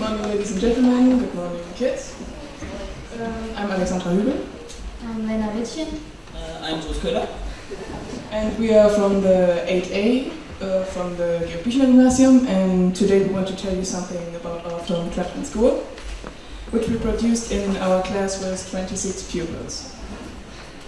morning, ladies and gentlemen. Good morning, kids. I'm Alexandra Hübel. I'm Lena Wittchen. I'm Georg-Büchner. And we are from the 8A, from the Georg-Büchner Gymnasium, and today we want to tell you something about our film Trapped in School, which we produced in our class with 26 pupils.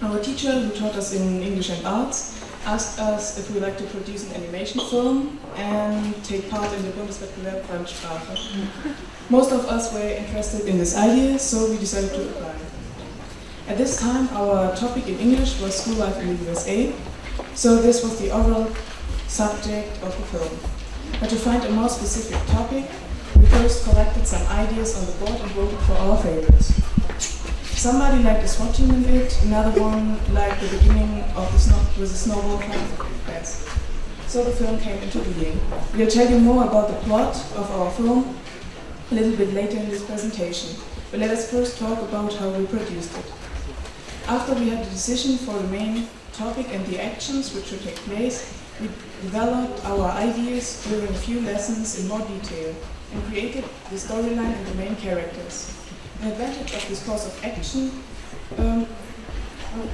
Our teacher, who taught us in English and Arts, asked us if we like to produce an animation film and take part in the Bundeswettbewerb Fremdsprache. Most of us were interested in this idea, so we decided to apply. At this time, our topic in English was school life in the USA, so this was the overall subject of the film. But to find a more specific topic, we first collected some ideas on the board and voted for our favorites. Somebody liked the SWAT team in it, another one liked the beginning of the with the snowball fight. So the film came into being. We'll tell you more about the plot of our film a little bit later in this presentation, but let us first talk about how we produced it. After we had the decision for the main topic and the actions which should take place, we developed our ideas during a few lessons in more detail and created the storyline and the main characters. An advantage of this course of action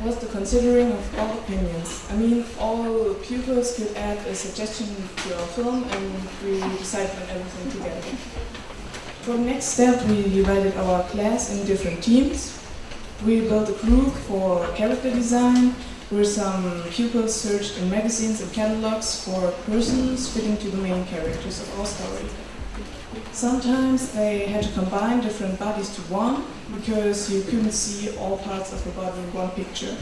was the considering of all opinions. I mean, all pupils could add a suggestion to our film and we decided on everything together. For the next step, we divided our class in different teams. We built a group for character design, where some pupils searched in magazines and catalogs for persons fitting to the main characters of our story. Sometimes they had to combine different bodies to one, because you couldn't see all parts of the body in one picture.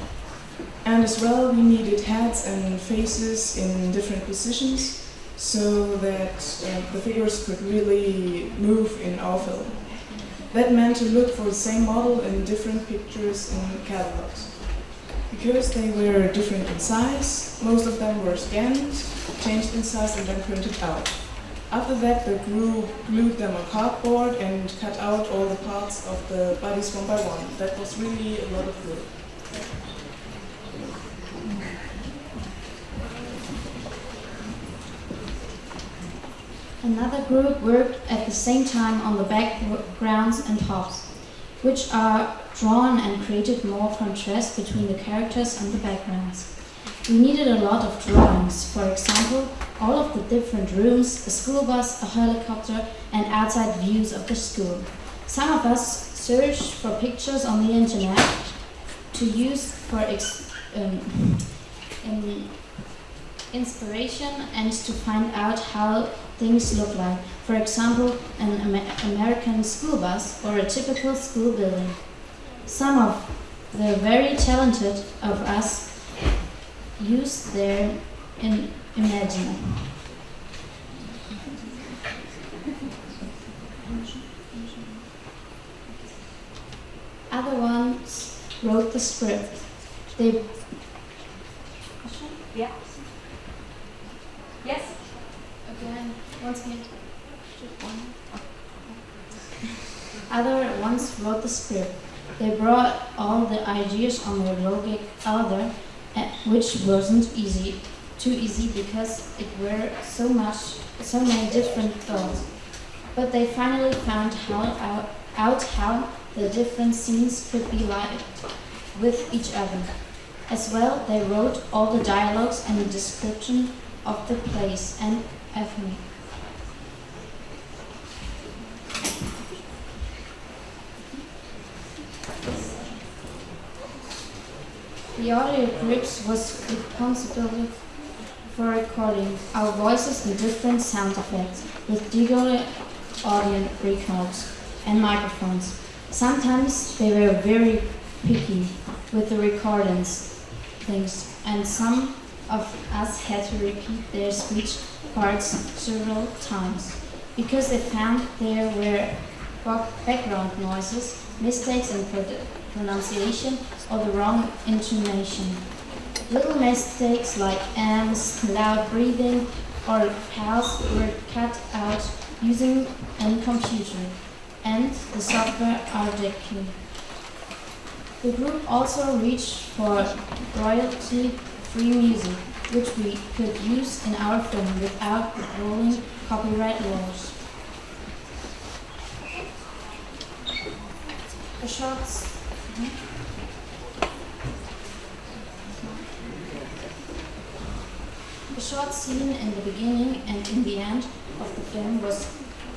And as well, we needed heads and faces in different positions, so that the figures could really move in our film. That meant to look for the same model in different pictures in catalogs. Because they were different in size, most of them were scanned, changed in size and then printed out. After that, the group glued them on cardboard and cut out all the parts of the bodies one by one. That was really a lot of work. Another group worked at the same time on the backgrounds and tops, which are drawn and created more contrast between the characters and the backgrounds. We needed a lot of drawings, for example, all of the different rooms, a school bus, a helicopter, and outside views of the school. Some of us searched for pictures on the internet to use for inspiration and to find out how things look like. For example, an American school bus or a typical school building. Some of the very talented of us used their imagination. Other ones wrote the script. Yeah. Yes. Again, once again. Other ones wrote the script. They brought all the ideas on the logic order, which wasn't too easy because it were so many different thoughts. But they finally found out how the different scenes could be linked with each other. As well, they wrote all the dialogues and the description of the place and ethnic. The audio grips was responsible for recording our voices and different sound effects with digital audio records and microphones. Sometimes they were very picky with the recordings things, and some of us had to repeat their speech parts several times because they found there were background noises, mistakes in pronunciation, or the wrong intonation. Little mistakes like ams, loud breathing, or pause were cut out using a computer and the software RDQ. The group also reached for royalty-free music, which we could use in our film without rolling copyright laws. A short scene in the beginning and in the end of the film was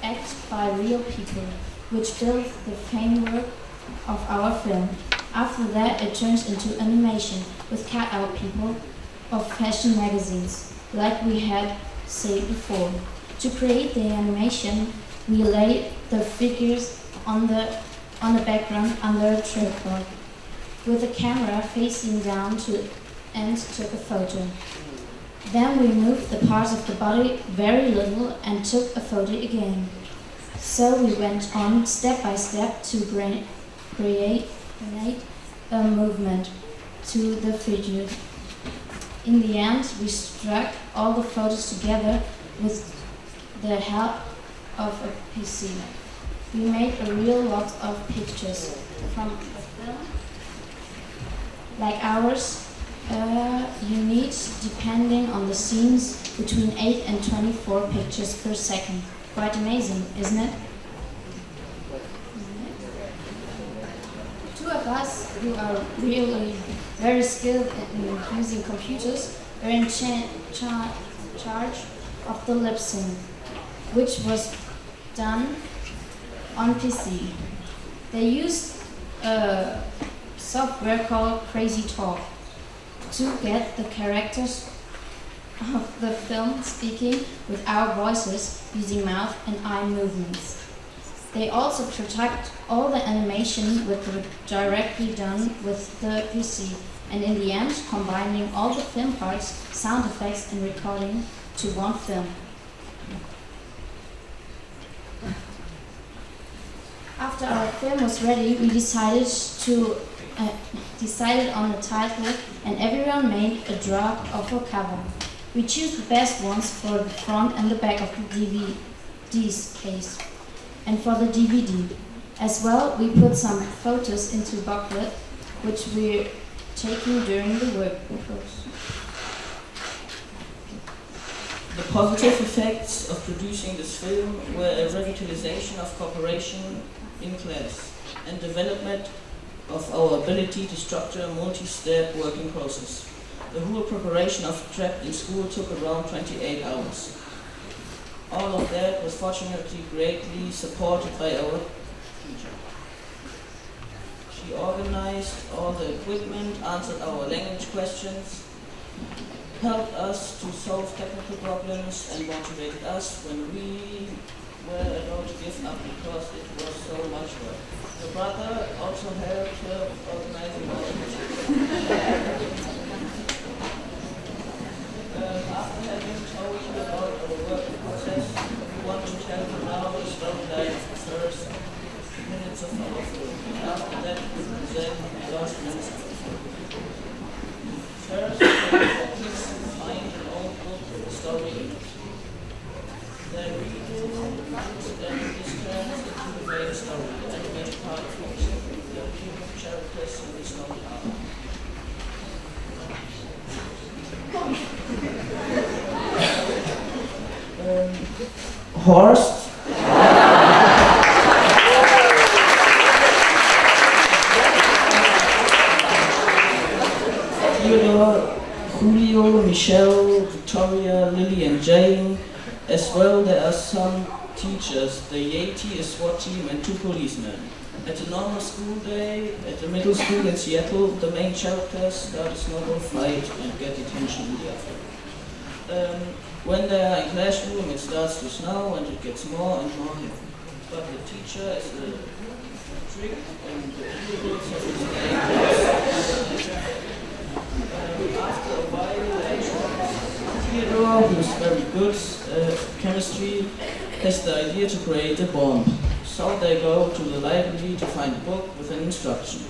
acted by real people, which built the framework of our film. After that, it turns into animation with cut-out people of fashion magazines, like we had said before. To create the animation, we laid the figures on the background under a tripod, with the camera facing down and took a photo. Then we moved the parts of the body very little and took a photo again. So we went on step by step to create a movement to the figure. In the end, we struck all the photos together with the help of a PC. We made a real lot of pictures from the film, like ours. You need, depending on the scenes, between 8 and 24 pictures per second. Quite amazing, isn't it? Two of us, who are really very skilled in using computers, are in charge of the lip sync, which was done on PC. They used a software called Crazy Talk to get the characters of the film speaking with our voices using mouth and eye movements. They also protect all the animation directly done with the PC, and in the end combining all the film parts, sound effects and recording to one film. After our film was ready, we decided on a title, and everyone made a draft of a cover. We choose the best ones for the front and the back of the DVD's case, and for the DVD. As well, we put some photos into booklet, which we're taking during the workshops. The positive effects of producing this film were a revitalization of cooperation in class and development of our ability to structure a multi-step working process. The whole preparation of Trapped in School took around 28 hours. All of that was fortunately greatly supported by our teacher. She organized all the equipment, answered our language questions, helped us to solve technical problems, and motivated us when we were about to give up because it was so much work. Her brother also helped her with organizing all the After having told you about our working process, we want to tell you now the storyline of the first minutes of our film. After that, we will present the last minutes of the film. First, please find an old book with the story in it. Then read it, and this turns into the main story, the animated part of the story. The human characters in the story are Horst, Theodore, Julio, Michelle, Victoria, Lily and Jane. As well, there are some teachers, the Yeti, a SWAT team and 2 policemen. At a normal school day, at the middle school in Seattle, the main characters start a snowball fight and get detention in the afternoon. When they are in classroom, it starts to snow and it gets more and more heavy. But the teacher is a trick and the pupils have his after a while, Theodore, who's very good at chemistry, has the idea to create a bomb. So they go to the library to find a book with an instruction.